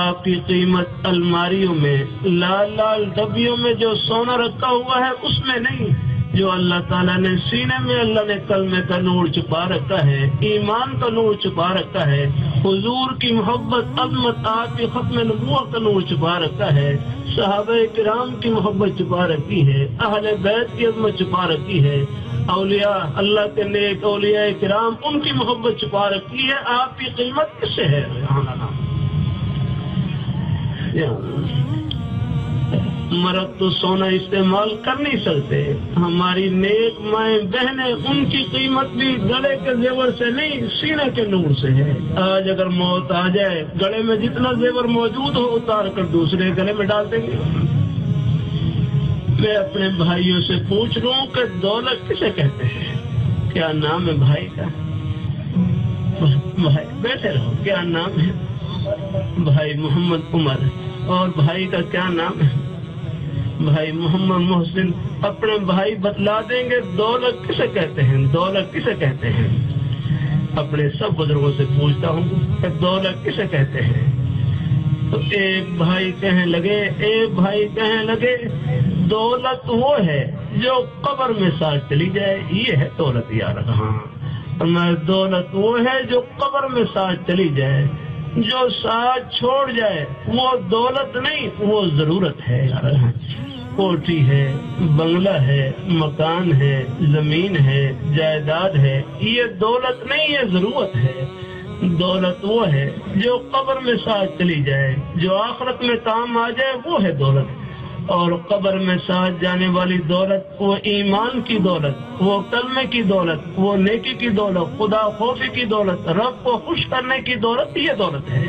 آپ کی قیمت الماریوں میں لال لال ڈبیوں میں جو سونا رکھا ہوا ہے اس میں نہیں، جو اللہ تعالیٰ نے سینے میں اللہ نے کلمے کا نور چھپا رکھا ہے، ایمان کا نور چھپا رکھا ہے، حضور کی محبت عظمت آپ کی ختم نبوت کا نور چھپا رکھا ہے، صحابہ کرام کی محبت چھپا رکھی ہے، اہل بیت کی عظمت چھپا رکھی ہے، اولیاء اللہ کے نیک اولیاء کرام ان کی محبت چھپا رکھی ہے، آپ کی قیمت کس سے ہے؟ مرد تو سونا استعمال کر نہیں سکتے، ہماری نیک مائیں بہنیں ان کی قیمت بھی گلے کے زیور سے نہیں سینے کے نور سے ہے۔ آج اگر موت آ جائے گلے میں جتنا زیور موجود ہو اتار کر دوسرے گلے میں ڈال دیں گے۔ میں اپنے بھائیوں سے پوچھ رہا ہوں کہ دولت کسے کہتے ہیں؟ کیا نام ہے بھائی کا؟ بھائی بیٹھے رہو، کیا نام ہے؟ بھائی محمد عمر، اور بھائی کا کیا نام ہے؟ بھائی محمد محسن۔ اپنے بھائی بتلا دیں گے دولت کسے کہتے ہیں، دولت کسے کہتے ہیں۔ اپنے سب بزرگوں سے پوچھتا ہوں کہ دولت کسے کہتے ہیں، تو ایک بھائی کہنے لگے دولت وہ ہے جو قبر میں ساتھ چلی جائے، یہ ہے دولت یار۔ ہاں، اور میں دولت وہ ہے جو قبر میں ساتھ چلی جائے، جو ساتھ چھوڑ جائے وہ دولت نہیں، وہ ضرورت ہے یار۔ کوٹھی ہے، بنگلہ ہے، مکان ہے، زمین ہے، جائیداد ہے، یہ دولت نہیں، یہ ضرورت ہے۔ دولت وہ ہے جو قبر میں ساتھ چلی جائے، جو آخرت میں کام آ جائے، وہ ہے دولت۔ اور قبر میں ساتھ جانے والی دولت وہ ایمان کی دولت، وہ کلمے کی دولت، وہ نیکی کی دولت، خدا خوفی کی دولت، رب کو خوش کرنے کی دولت، یہ دولت ہے۔